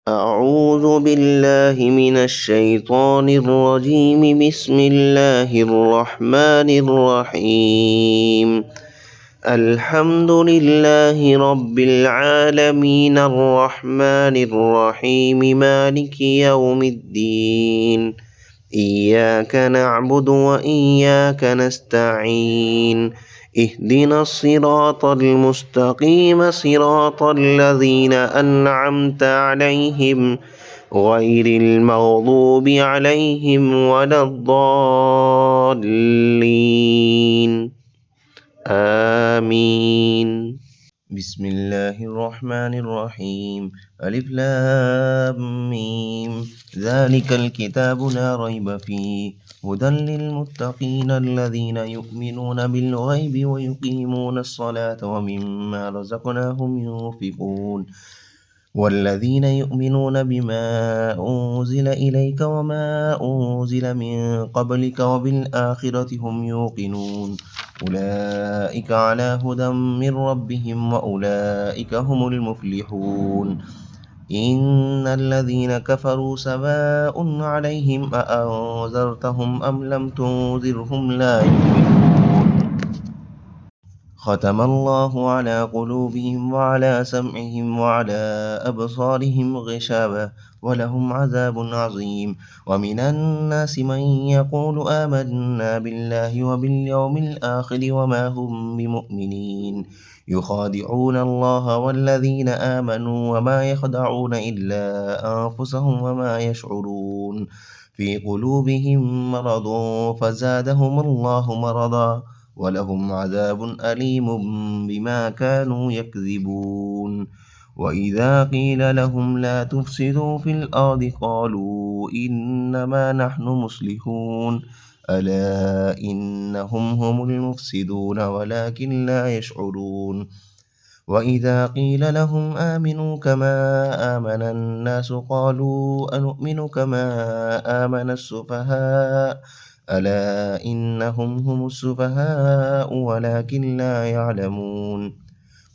أعوذ بالله من الشيطان الرجيم. بسم الله الرحمن الرحيم. الحمد لله رب العالمين الرحمن الرحيم مالك يوم الدين. إياك نعبد وإياك نستعين. اهدنا الصراط المستقيم صراط الذين أنعمت عليهم غير المغضوب عليهم ولا الضالين. آمين. بسم الله الرحمن الرحيم. ألف لام ميم. ذلك الكتاب لا ريب فيه هدى للمتقين الذين يؤمنون بالغيب ويقيمون الصلاة ومما رزقناهم ينفقون والذين يؤمنون بما أنزل إليك وما أنزل من قبلك وبالآخرة هم يوقنون أولئك على هدى من ربهم وأولئك هم المفلحون. إن الذين كفروا سواء عليهم أأنذرتهم أم لم تنذرهم لا يؤمنون. ختم الله على قلوبهم وعلى سمعهم وعلى أبصارهم غشاوة ولهم عذاب عظيم. ومن الناس من يقول آمنا بالله وباليوم الآخر وما هم بمؤمنين يخادعون الله والذين آمنوا وما يخدعون إلا أنفسهم وما يشعرون. في قلوبهم مرض فزادهم الله مرضا ولهم عذاب أليم بما كانوا يكذبون. وإذا قيل لهم لا تفسدوا في الأرض قالوا إنما نحن مصلحون ألا إنهم هم المفسدون ولكن لا يشعرون. وإذا قيل لهم آمنوا كما آمن الناس قالوا أنؤمن كما آمن السفهاء ألا إنهم هم السفهاء ولكن لا يعلمون.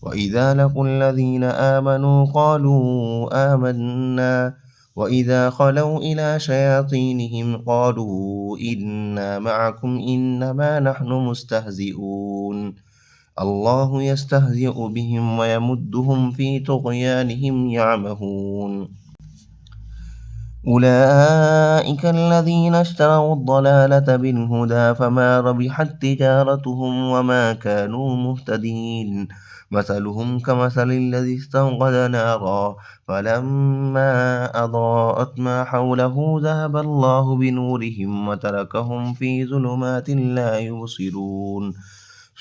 وإذا لقوا الذين آمنوا قالوا آمنا وإذا خلوا إلى شياطينهم قالوا إنا معكم إنما نحن مستهزئون. الله يستهزئ بهم ويمدهم في طغيانهم يعمهون. أولئك الذين اشتروا الضلالة بالهدى فما ربحت تجارتهم وما كانوا مهتدين. مثلهم كمثل الذي استوقد نارا فلما أضاءت ما حوله ذهب الله بنورهم وتركهم في ظلمات لا يبصرون.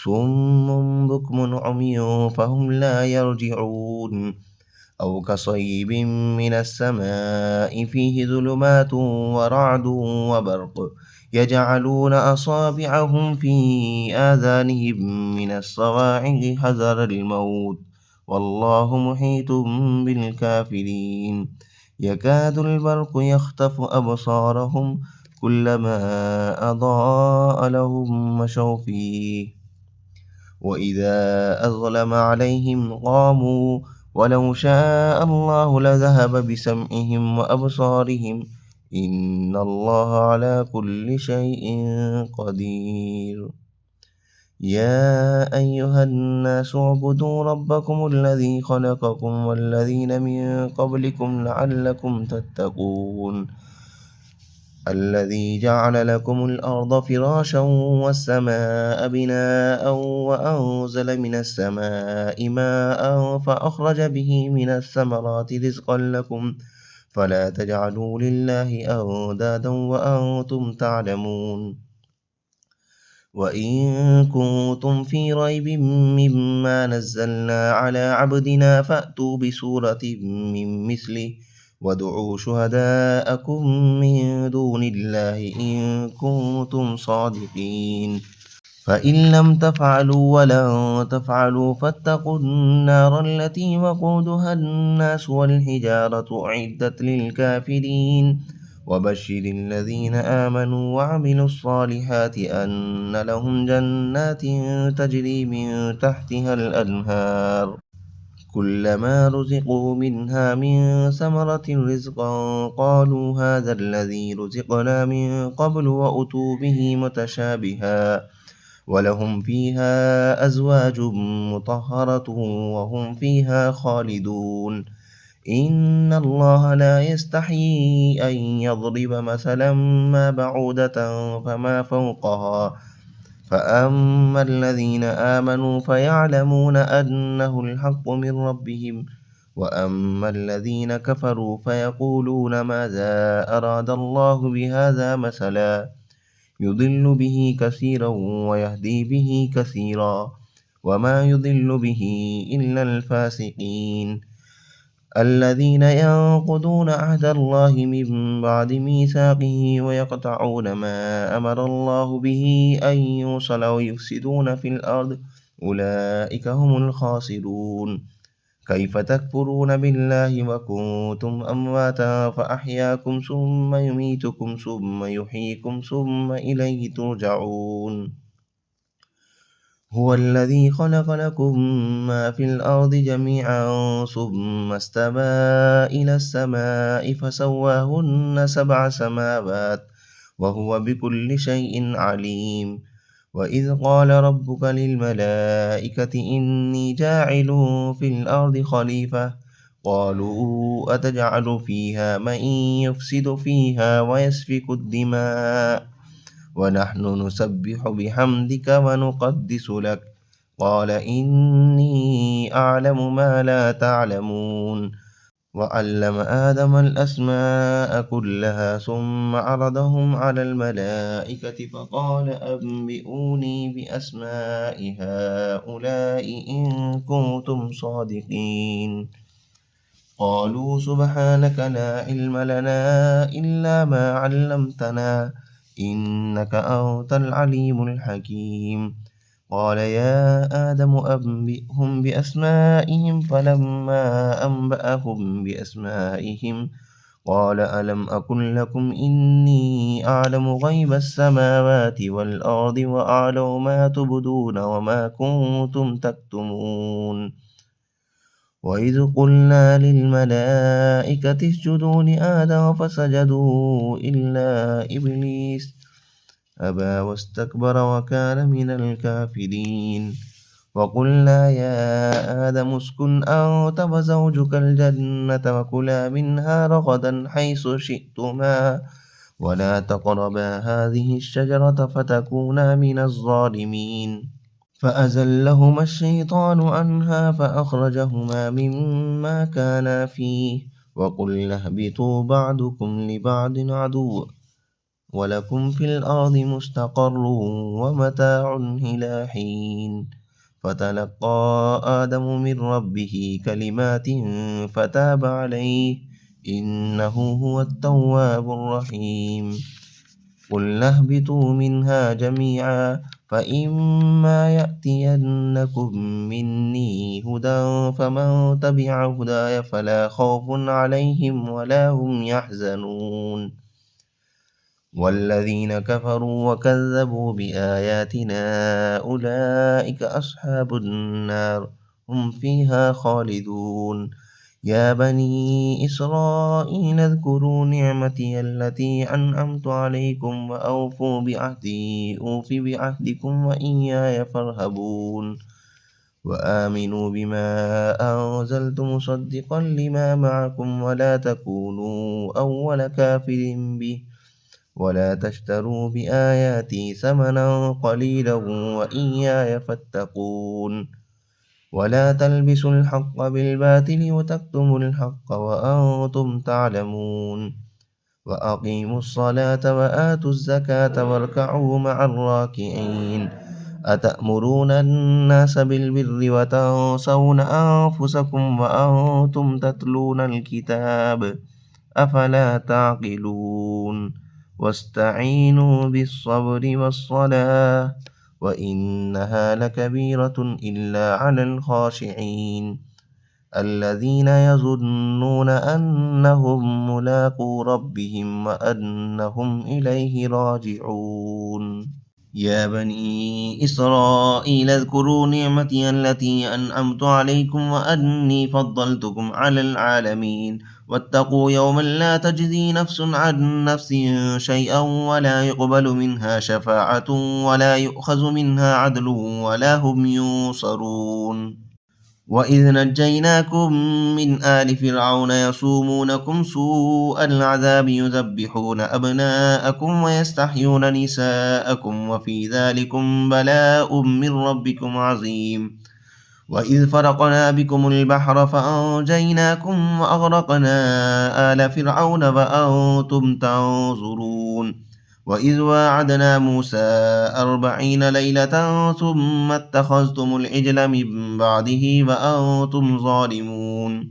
صم بكم عمي فهم لا يرجعون. أو كصيب من السماء فيه ظلمات ورعد وبرق يجعلون أصابعهم في آذانهم من الصواعق حذر الموت والله محيط بالكافرين. يكاد البرق يخطف أبصارهم كلما أضاء لهم مشوا فيه وإذا أظلم عليهم قاموا ولو شاء الله لذهب بسمعهم وأبصارهم إن الله على كل شيء قدير. يا أيها الناس اعبدوا ربكم الذي خلقكم والذين من قبلكم لعلكم تتقون. الذي جعل لكم الأرض فراشا والسماء بناء وأنزل من السماء ماء فأخرج به من الثمرات رزقا لكم فلا تجعلوا لله أندادا وأنتم تعلمون. وإن كنتم في ريب مما نزلنا على عبدنا فأتوا بسورة من مثله وادعوا شهداءكم من دون الله إن كنتم صادقين. فإن لم تفعلوا ولن تفعلوا فاتقوا النار التي وقودها الناس والحجارة أعدت للكافرين. وبشر الذين آمنوا وعملوا الصالحات أن لهم جنات تجري من تحتها الأنهار كلما رزقوا منها من ثمرة رزقا قالوا هذا الذي رزقنا من قبل وأتوا به متشابها ولهم فيها أزواج مطهرة وهم فيها خالدون إن الله لا يستحيي أن يضرب مثلا ما بعودة فما فوقها فأما الذين آمنوا فيعلمون أنه الحق من ربهم وأما الذين كفروا فيقولون ماذا أراد الله بهذا مثلا يضل به كثيرا ويهدي به كثيرا وما يضل به إلا الفاسقين الذين ينقضون عهد الله من بعد ميثاقه ويقطعون ما أمر الله به أن يوصل ويفسدون في الأرض أولئك هم الخاسرون كيف تكفرون بالله وكنتم أمواتا فأحياكم ثم يميتكم ثم يحييكم ثم إليه ترجعون هو الذي خلق لكم ما في الأرض جميعا ثم استوى إلى السماء فسواهن سبع سماوات وهو بكل شيء عليم وإذ قال ربك للملائكة إني جاعل في الأرض خليفة قالوا أتجعل فيها من يفسد فيها ويسفك الدماء ونحن نسبح بحمدك ونقدس لك قال إني أعلم ما لا تعلمون وعلم آدم الأسماء كلها ثم عرضهم على الملائكة فقال أنبئوني بأسماء هؤلاء إن كنتم صادقين قالوا سبحانك لا علم لنا إلا ما علمتنا إنك أنت العليم الحكيم قال يا آدم أنبئهم بأسمائهم فلما أنبأهم بأسمائهم قال ألم أقل لكم إني أعلم غيب السماوات والأرض وأعلم ما تبدون وما كنتم تكتمون وإذ قلنا للملائكة اسجدوا لآدم فسجدوا إلا إبليس أبى واستكبر وكان من الكافرين وقلنا يا آدم اسكن أنت وزوجك الجنة وكلا منها رغدا حيث شئتما ولا تقربا هذه الشجرة فتكونا من الظالمين فأزلهما الشيطان عنها فأخرجهما مما كانا فيه وقلنا اهبطوا بعضكم لبعض عدو ولكم في الأرض مستقر ومتاع إلى حين فتلقى آدم من ربه كلمات فتاب عليه إنه هو التواب الرحيم قلنا اهبطوا منها جميعا فإما يأتينكم مني هدى فمن تبع هداي فلا خوف عليهم ولا هم يحزنون والذين كفروا وكذبوا بآياتنا أولئك أصحاب النار هم فيها خالدون يا بني إسرائيل اذكروا نعمتي التي أنعمت عليكم وأوفوا بعهدي أوف بعهدكم وإياي فارهبون وآمنوا بما أنزلت مصدقا لما معكم ولا تكونوا أول كافر به ولا تشتروا بآياتي ثمنا قليلا وإياي فاتقون ولا تلبسوا الحق بالباطل وتكتموا الحق وأنتم تعلمون وأقيموا الصلاة وآتوا الزكاة واركعوا مع الراكعين أتأمرون الناس بالبر وتنسون أنفسكم وأنتم تتلون الكتاب أفلا تعقلون واستعينوا بالصبر والصلاة وإنها لكبيرة إلا على الخاشعين الذين يظنون أنهم ملاقو ربهم وأنهم إليه راجعون يا بني إسرائيل اذكروا نعمتي التي أنعمت عليكم وأني فضلتكم على العالمين واتقوا يوما لا تجزي نفس عن نفس شيئا ولا يقبل منها شفاعة ولا يؤخذ منها عدل ولا هم ينصرون وإذ نجيناكم من آل فرعون يصومونكم سوء العذاب يذبحون أبناءكم ويستحيون نساءكم وفي ذلكم بلاء من ربكم عظيم وإذ فرقنا بكم البحر فأنجيناكم وأغرقنا آل فرعون وأنتم تنظرون وإذ واعدنا موسى 40 ليلة ثم اتخذتم العجل من بعده وأنتم ظالمون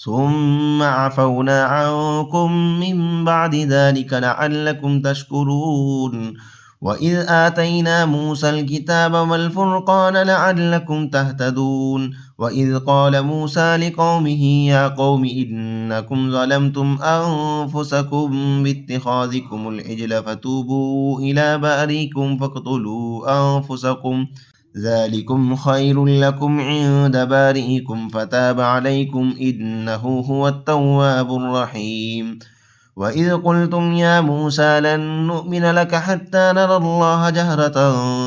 ثم عفونا عنكم من بعد ذلك لعلكم تشكرون وإذ آتينا موسى الكتاب والفرقان لعلكم تهتدون وإذ قال موسى لقومه يا قوم إنكم ظلمتم أنفسكم باتخاذكم العجل فتوبوا إلى بارئكم فاقتلوا أنفسكم ذلكم خير لكم عند بارئكم فتاب عليكم إنه هو التواب الرحيم وإذ قلتم يا موسى لن نؤمن لك حتى نرى الله جهرة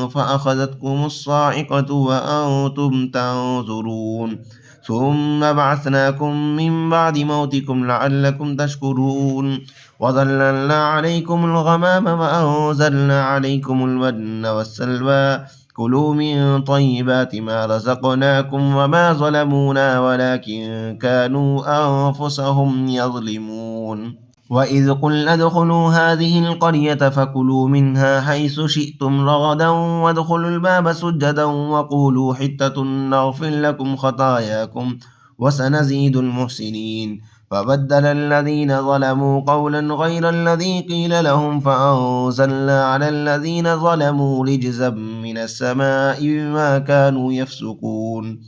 فأخذتكم الصاعقة وأنتم تنظرون ثم بعثناكم من بعد موتكم لعلكم تشكرون وظللنا عليكم الغمام وأنزلنا عليكم المن والسلوى كلوا من طيبات ما رزقناكم وما ظلمونا ولكن كانوا أنفسهم يظلمون وإذ قلنا ادخلوا هذه القرية فكلوا منها حيث شئتم رغدا وادخلوا الباب سجدا وقولوا حتة نغفر لكم خطاياكم وسنزيد المحسنين فبدل الذين ظلموا قولا غير الذي قيل لهم فأنزلنا على الذين ظلموا رجزا من السماء بما كانوا يفسقون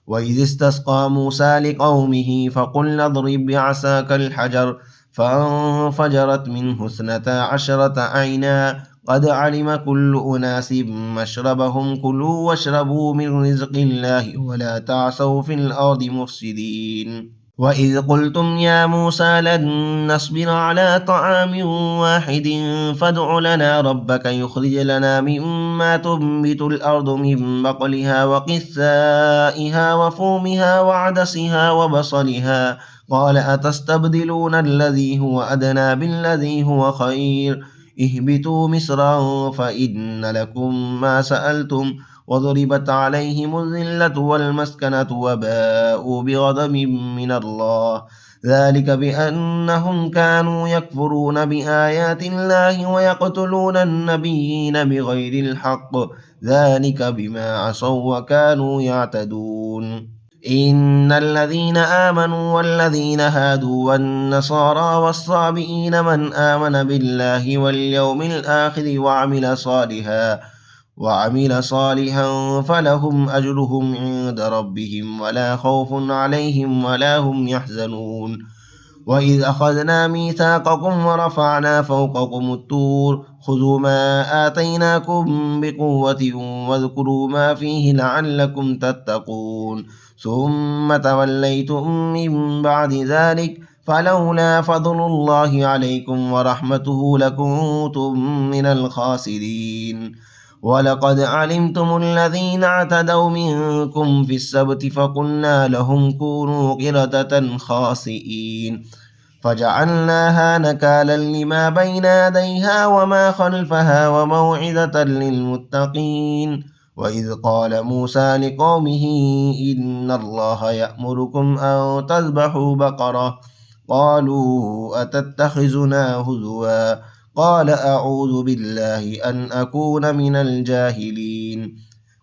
وإذ استسقى موسى لقومه فقلنا اضرب بعصاك الحجر فانفجرت منه 12 عينا قد علم كل أناس مشربهم كلوا واشربوا من رزق الله ولا تعثوا في الأرض مفسدين وإذ قلتم يا موسى لن نصبر على طعام واحد فادع لنا ربك يخرج لنا مما تنبت الأرض من بقلها وقثائها وفومها وعدسها وبصلها قال أتستبدلون الذي هو أدنى بالذي هو خير اهبطوا مصرا فإن لكم ما سألتم وضربت عليهم الذلة والمسكنة وباءوا بغضب من الله ذلك بأنهم كانوا يكفرون بآيات الله ويقتلون النبيين بغير الحق ذلك بما عصوا وكانوا يعتدون إن الذين آمنوا والذين هادوا والنصارى والصابئين من آمن بالله واليوم الآخر وعمل صالحا فلهم أجرهم عند ربهم ولا خوف عليهم ولا هم يحزنون وإذ أخذنا ميثاقكم ورفعنا فوقكم الطور خذوا ما آتيناكم بقوة واذكروا ما فيه لعلكم تتقون ثم توليتم من بعد ذلك فلولا فضل الله عليكم ورحمته لكنتم من الخاسرين ولقد علمتم الذين اعتدوا منكم في السبت فقلنا لهم كونوا قردة خاسئين فجعلناها نكالا لما بين يديها وما خلفها وموعظة للمتقين وإذ قال موسى لقومه إن الله يأمركم أن تذبحوا بقرة قالوا أتتخذنا هزوا قال أعوذ بالله أن أكون من الجاهلين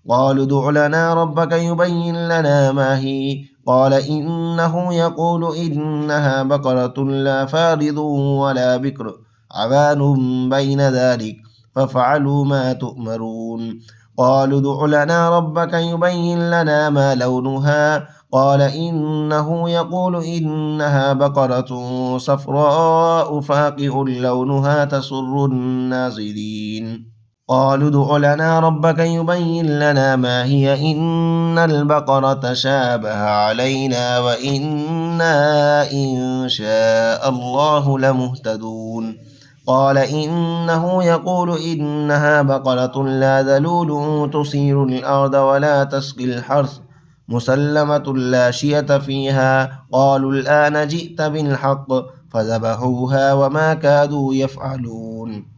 قالوا ادع لنا ربك يبين لنا ما هي قال إنه يقول إنها بقرة لا فارض ولا بكر عوان بين ذلك فافعلوا ما تؤمرون قالوا ادع لنا ربك يبين لنا ما لونها قال إنه يقول إنها بقرة صفراء فاقع لونها تسر الناظرين قالوا ادع لنا ربك يبين لنا ما هي إن البقرة تشابه علينا وإنا إن شاء الله لمهتدون قال إنه يقول إنها بقرة لا ذلول تصير الأرض ولا تسقي الحرث مسلمة لا شية فيها قالوا الآن جئت بالحق فذبحوها وما كادوا يفعلون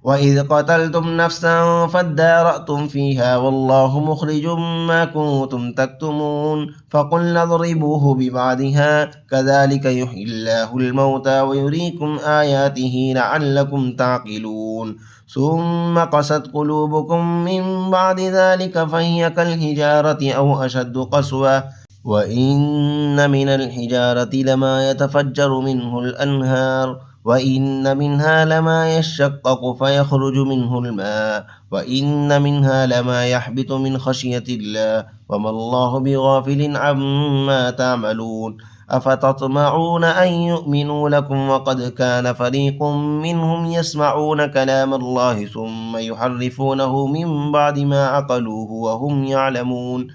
وإذ قتلتم نفسا فادارأتم فيها والله مخرج ما كنتم تكتمون فقلنا اضربوه ببعضها كذلك يحيي الله الموتى ويريكم آياته لعلكم تعقلون ثم قست قلوبكم من بعد ذلك فهي كالحجارة أو أشد قسوة وإن من الحجارة لما يتفجر منه الأنهار وإن منها لما يشقق فيخرج منه الماء وإن منها لما يحبط من خشية الله وما الله بغافل عما تعملون أفتطمعون أن يؤمنوا لكم وقد كان فريق منهم يسمعون كلام الله ثم يحرفونه من بعد ما عقلوه وهم يعلمون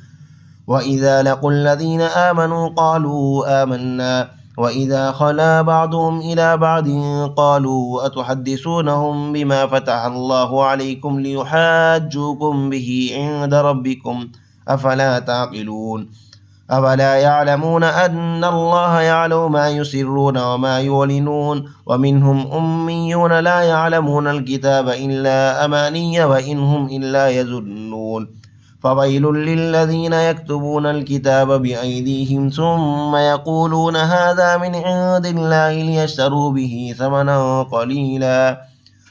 وإذا لقوا الذين آمنوا قالوا آمنا وإذا خلا بعضهم إلى بعض قالوا أتحدثونهم بما فتح الله عليكم ليحاجوكم به عند ربكم أفلا تعقلون أفلا يعلمون أن الله يعلم ما يسرون وما يعلنون ومنهم أميون لا يعلمون الكتاب إلا أماني وإن هم إلا يظنون فويل للذين يكتبون الكتاب بأيديهم ثم يقولون هذا من عند الله ليشتروا به ثمنا قليلا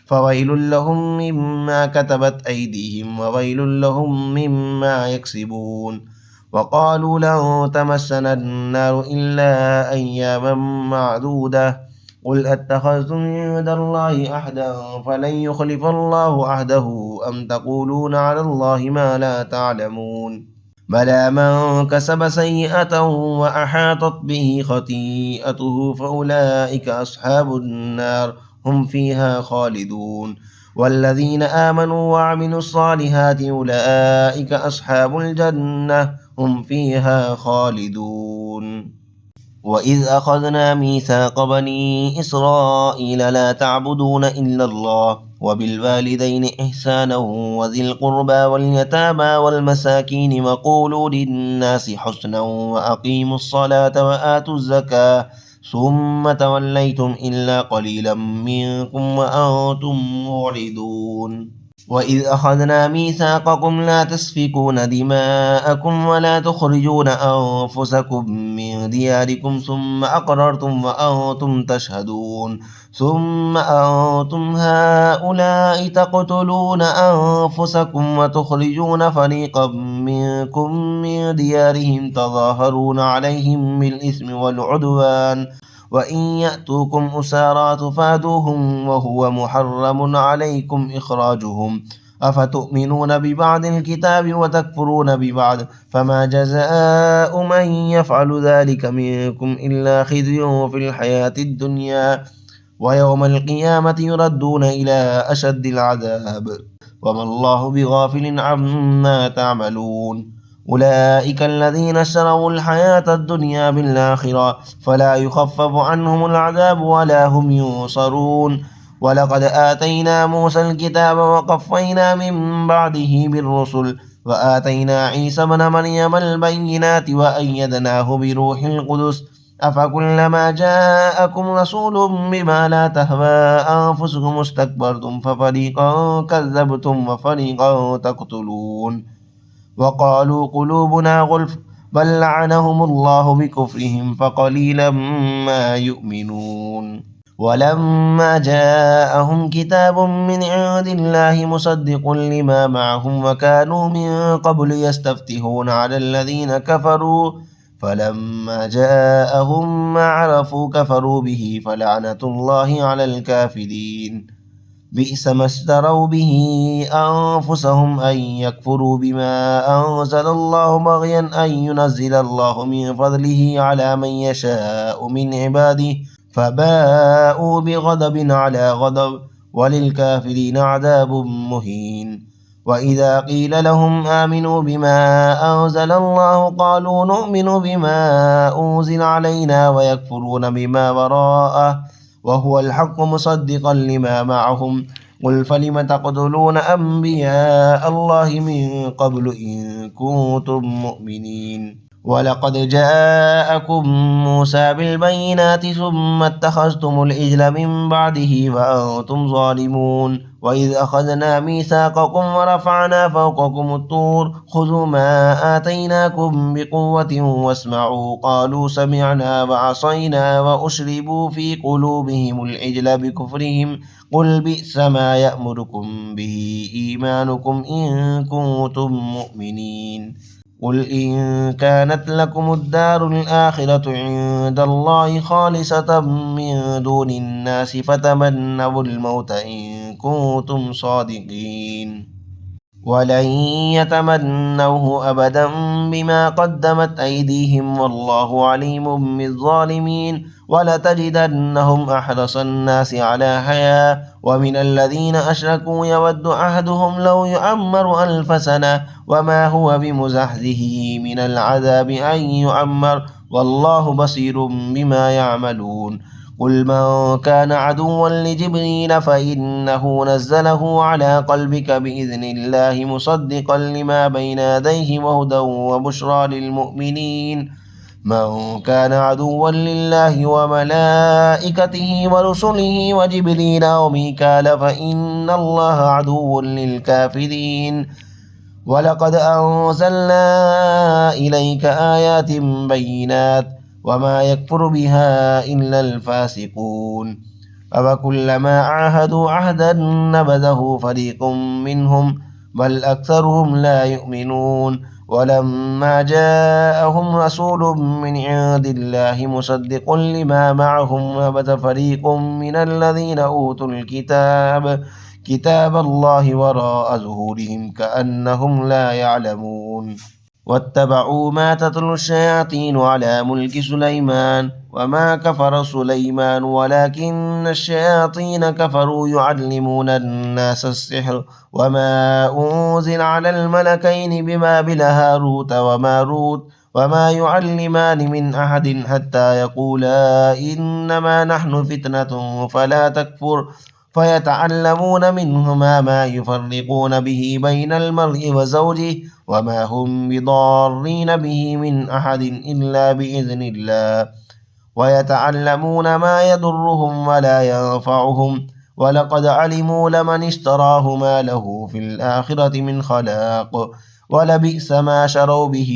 فويل لهم مما كتبت أيديهم وويل لهم مما يكسبون وقالوا لن تمسنا النار إلا أياما معدودة قل أتخذتم عند الله أحدا فلن يخلف الله عهده أم تقولون على الله ما لا تعلمون بلى من كسب سيئة وأحاطت به خطيئته فأولئك أصحاب النار هم فيها خالدون والذين آمنوا وعملوا الصالحات أولئك أصحاب الجنة هم فيها خالدون وإذ أخذنا ميثاق بني إسرائيل لا تعبدون إلا الله وبالوالدين إحسانا وذي القربى واليتامى والمساكين وقولوا للناس حسنا وأقيموا الصلاة وآتوا الزكاة ثم توليتم إلا قليلا منكم وأنتم معرضون وإذ أخذنا ميثاقكم لا تسفكون دماءكم ولا تخرجون أنفسكم من دياركم ثم أقررتم وأنتم تشهدون ثم أنتم هؤلاء تقتلون أنفسكم وتخرجون فريقا منكم من ديارهم تظاهرون عليهم بالإثم والعدوان وإن يأتوكم أسارى تفادوهم وهو محرم عليكم إخراجهم أفتؤمنون ببعض الكتاب وتكفرون ببعض فما جزاء من يفعل ذلك منكم إلا خزي في الحياة الدنيا ويوم القيامة يردون إلى أشد العذاب وما الله بغافل عما تعملون أولئك الذين اشتروا الحياة الدنيا بالآخرة فلا يخفف عنهم العذاب ولا هم ينصرون ولقد آتينا موسى الكتاب وقفينا من بعده بالرسل وآتينا عيسى ابن مريم البينات وأيدناه بروح القدس أفكلما جاءكم رسول بما لا تهوى أنفسكم استكبرتم ففريقا كذبتم وفريقا تقتلون وقالوا قلوبنا غلف بل لعنهم الله بكفرهم فقليلا ما يؤمنون ولما جاءهم كتاب من عند الله مصدق لما معهم وكانوا من قبل يستفتحون على الذين كفروا فلما جاءهم ما عرفوا كفروا به فلعنة الله على الكافرين بئس ما اشتروا به أنفسهم أن يكفروا بما أنزل الله بغيا أن ينزل الله من فضله على من يشاء من عباده فباءوا بغضب على غضب وللكافرين عذاب مهين. وإذا قيل لهم آمنوا بما أنزل الله قالوا نؤمن بما أنزل علينا ويكفرون بما وراءه وهو الحق مصدقا لما معهم قل فلم تقتلون أنبياء الله من قبل إن كنتم مؤمنين. ولقد جاءكم موسى بالبينات ثم اتخذتم العجل من بعده وأنتم ظالمون. وإذ أخذنا ميثاقكم ورفعنا فوقكم الطور خذوا ما آتيناكم بقوة واسمعوا قالوا سمعنا وعصينا وأشربوا في قلوبهم العجل بكفرهم قل بئس ما يأمركم به إيمانكم إن كنتم مؤمنين. قل إن كانت لكم الدار الآخرة عند الله خالصة من دون الناس فتمنوا الموت إن كنتم صادقين ولن يتمنوه أبدا بما قدمت أيديهم والله عليم بالظالمين. ولتجدنهم أحرص الناس على حياة ومن الذين أشركوا يود أحدهم لو يعمر 1000 سنة وما هو بمزحزحه من العذاب أن يعمر والله بصير بما يعملون. قل من كان عدوا لجبريل فإنه نزله على قلبك بإذن الله مصدقا لما بين يديه وهدى وبشرى للمؤمنين. من كان عدوا لله وملائكته ورسله وجبريل وميكال فإن الله عدو للكافرين. ولقد أنزلنا إليك آيات بينات وما يكفر بها إلا الفاسقون. أفكلما عاهدوا عهدا نبذه فريق منهم بل أكثرهم لا يؤمنون. ولما جاءهم رسول من عند الله مصدق لما معهم نبذ فريق من الذين أوتوا الكتاب كتاب الله وراء ظهورهم كأنهم لا يعلمون. واتبعوا ما تتلو الشياطين على ملك سليمان وما كفر سليمان ولكن الشياطين كفروا يعلمون الناس السحر وما أنزل على الملكين ببابل هاروت وماروت وما يعلمان من أحد حتى يقولا إنما نحن فتنة فلا تكفر فيتعلمون منهما ما يفرقون به بين المرء وزوجه وما هم بضارين به من أحد إلا بإذن الله ويتعلمون ما يضرهم ولا ينفعهم ولقد علموا لمن اشتراه ما له في الآخرة من خلاق ولبئس ما شروا به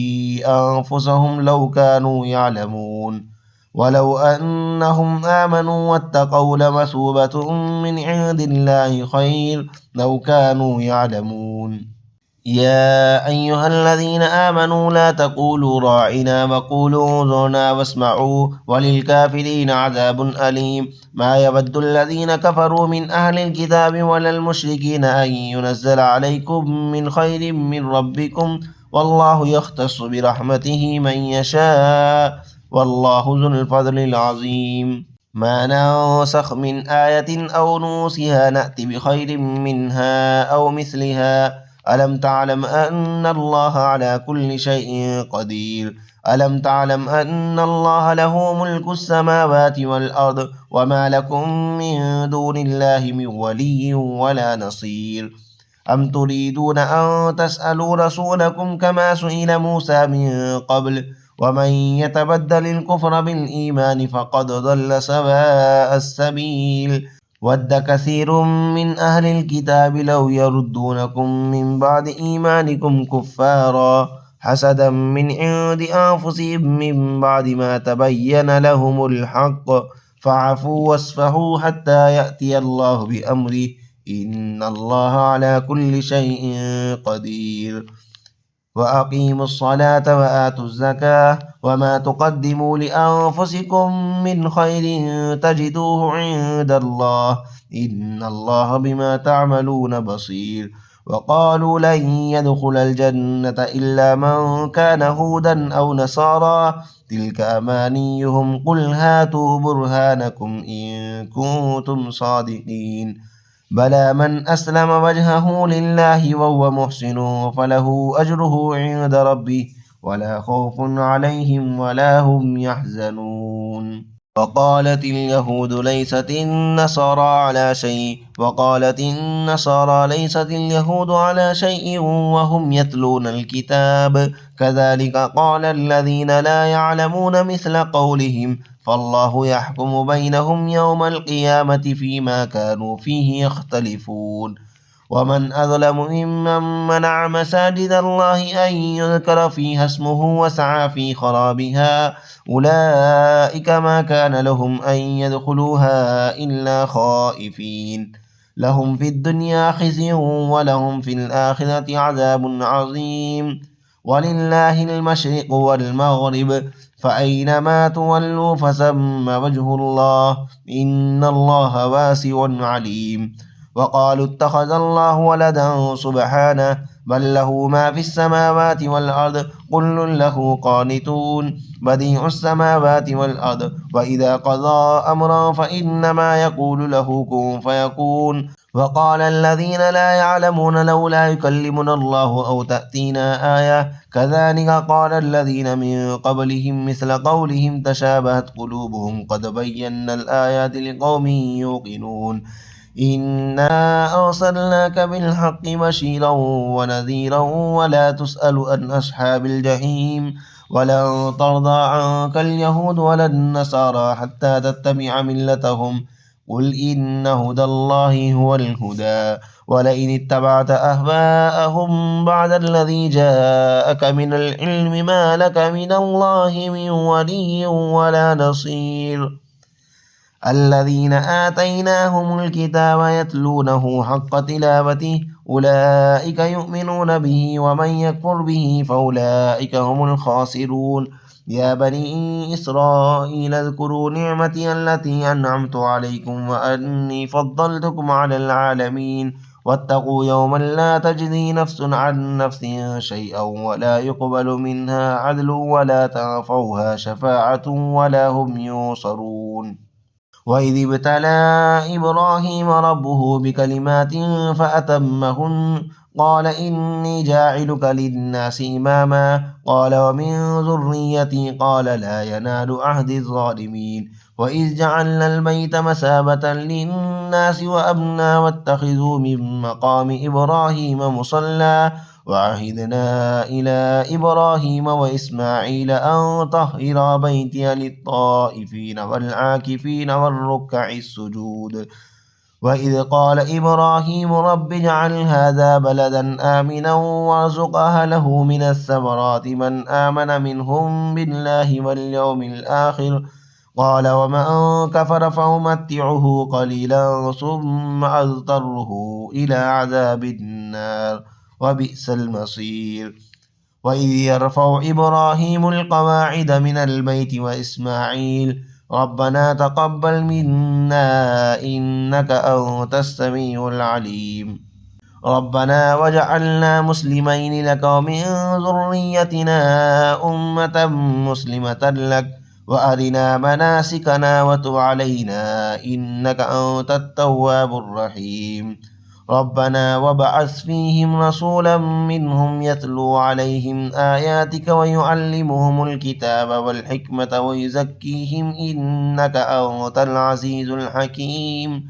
أنفسهم لو كانوا يعلمون. ولو أنهم آمنوا واتقوا لمثوبة من عند الله خير لو كانوا يعلمون. يا أيها الذين آمنوا لا تقولوا راعنا وقولوا انظرنا واسمعوا وللكافرين عذاب أليم. ما يود الذين كفروا من أهل الكتاب ولا المشركين أن ينزل عليكم من خير من ربكم والله يختص برحمته من يشاء والله ذو الفضل العظيم. ما ننسخ من آية أو نوسها نأت بخير منها أو مثلها ألم تعلم أن الله على كل شيء قدير ألم تعلم أن الله له ملك السماوات والأرض وما لكم من دون الله من ولي ولا نصير. أم تريدون أن تسألوا رسولكم كما سئل موسى من قبل ومن يتبدل الكفر بالإيمان فقد ضل سواء السبيل. ود كثير من أهل الكتاب لو يردونكم من بعد إيمانكم كفارا حسدا من عند أنفسهم من بعد ما تبين لهم الحق فاعفوا واصفحوا حتى يأتي الله بأمره إن الله على كل شيء قدير. وأقيموا الصلاة وآتوا الزكاة وما تقدموا لأنفسكم من خير تجدوه عند الله إن الله بما تعملون بصير. وقالوا لن يدخل الجنة إلا من كان هودا أو نصارى تلك أمانيهم قل هاتوا برهانكم إن كنتم صادقين. بلى من أسلم وجهه لله وهو محسن فله أجره عند ربه ولا خوف عليهم ولا هم يحزنون. وقالت اليهود ليست النصارى على شيء وقالت النصارى ليست اليهود على شيء وهم يتلون الكتاب كذلك قال الذين لا يعلمون مثل قولهم فالله يحكم بينهم يوم القيامة فيما كانوا فيه يختلفون. ومن أظلم ممن منع مساجد الله أن يذكر فيها اسمه وسعى في خرابها أولئك ما كان لهم أن يدخلوها إلا خائفين لهم في الدنيا خزي ولهم في الآخرة عذاب عظيم. ولله المشرق والمغرب فأينما تولوا فثم وجه الله إن الله واسع عليم. وقالوا اتخذ الله ولدا سبحانه بل له ما في السماوات والأرض كل له قانتون بديع السماوات والأرض وإذا قضى أمرا فإنما يقول له كن فيكون. وقال الذين لا يعلمون لولا يكلمنا الله أو تأتينا آية كذلك قال الذين من قبلهم مثل قولهم تشابهت قلوبهم قد بينا الآيات لقوم يوقنون. إنا أرسلناك بالحق بشيرا ونذيرا ولا تسأل عن أصحاب الجحيم ولن ترضى عنك اليهود ولا النصارى حتى تتبع ملتهم قل إن هدى الله هو الهدى ولئن اتبعت أهواءهم بعد الذي جاءك من العلم ما لك من الله من ولي ولا نصير. الذين آتيناهم الكتاب يتلونه حق تلاوته أولئك يؤمنون به ومن يكفر به فأولئك هم الخاسرون. يا بني إسرائيل اذكروا نعمتي التي أنعمت عليكم وأني فضلتكم على العالمين واتقوا يوما لا تجزي نفس عن نفس شيئا ولا يقبل منها عدل ولا تنفعها شفاعة ولا هم ينصرون. وإذ ابتلى إبراهيم ربه بكلمات فأتمهن قال إني جاعلك للناس إماما قال ومن ذريتي قال لا ينال عهد الظالمين. وإذ جعلنا البيت مثابة للناس وأمنا واتخذوا من مقام إبراهيم مصلى وعهدنا إلى إبراهيم وإسماعيل أن طهرا بيتي للطائفين والعاكفين والركع السجود. وإذ قال إبراهيم رب اجعل هذا بلدا آمنا وارزق أهله من الثمرات من آمن منهم بالله واليوم الآخر قال ومن كفر فأمتعه قليلا ثم أضطره إلى عذاب النار وبئس المصير. وإذ يرفع إبراهيم القواعد من البيت وإسماعيل ربنا تقبل منا إنك أنت السميع العليم ربنا وجعلنا مسلمين لك ومن ذريتنا أمة مسلمة لك وأرنا مناسكنا وتب علينا إنك أنت التواب الرحيم. ربنا وابعث فيهم رسولا منهم يتلو عليهم آياتك ويعلمهم الكتاب والحكمة ويزكيهم إنك أنت العزيز الحكيم.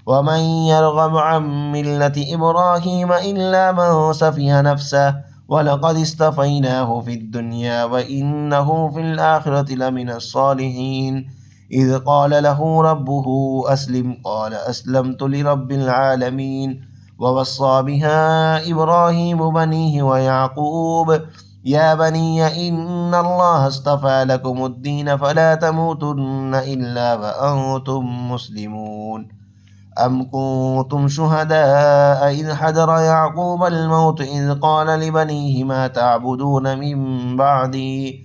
ومن يرغب عن ملة إبراهيم إلا من سفه نفسه ولقد اصطفيناه في الدنيا وإنه في الآخرة لمن الصالحين. إذ قال له ربه أسلم قال أسلمت لرب العالمين. ووصى بها إبراهيم بنيه ويعقوب يا بني إن الله اصطفى لكم الدين فلا تموتن إلا وأنتم مسلمون. أم كنتم شهداء إذ حضر يعقوب الموت إذ قال لبنيه ما تعبدون من بعدي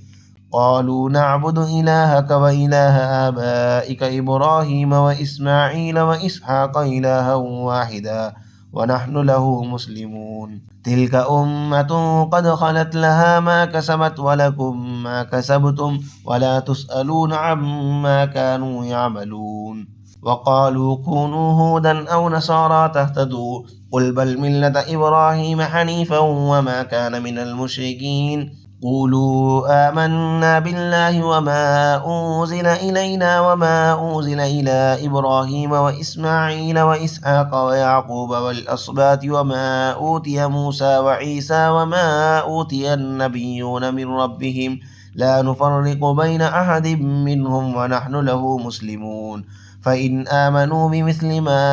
قالوا نعبد إلهك وإله آبائك إبراهيم وإسماعيل وإسحاق إلها واحدا ونحن له مسلمون. تلك أمة قد خلت لها ما كسبت ولكم ما كسبتم ولا تسألون عما كانوا يعملون. وقالوا كونوا هودا أو نصارى تهتدوا قل بل ملة إبراهيم حنيفا وما كان من المشركين قولوا آمنا بالله وما أنزل إلينا وما أنزل إلى إبراهيم وإسماعيل وإسحاق ويعقوب والأصباط وما أوتي موسى وعيسى وما أوتي النبيون من ربهم لا نفرق بين أحد منهم ونحن له مسلمون فإن آمنوا بمثل ما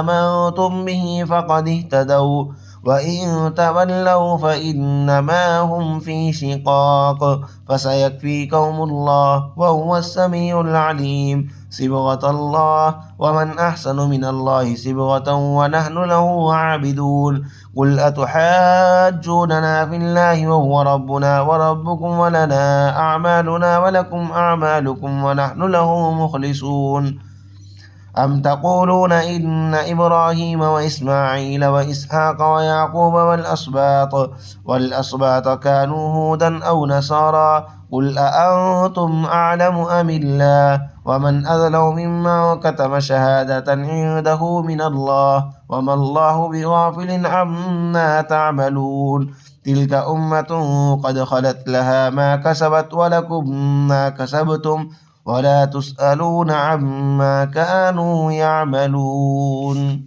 آمنتم به فقد اهتدوا وإن تولوا فإنما هم في شقاق فسيكفيكهم الله وهو السميع العليم صبغة الله ومن أحسن من الله صبغة ونحن له عابدون قل أتحاجوننا في الله وهو ربنا وربكم ولنا أعمالنا ولكم أعمالكم ونحن له مخلصون أم تقولون إن إبراهيم وإسماعيل وإسحاق ويعقوب والأسباط كانوا هودا أو نصارى قل أأنتم أعلم أم الله ومن أظلم ممن كتم شهادة عنده من الله وما الله بغافل عما تعملون تلك أمة قد خلت لها ما كسبت ولكم ما كسبتم ولا تسألون عما كانوا يعملون.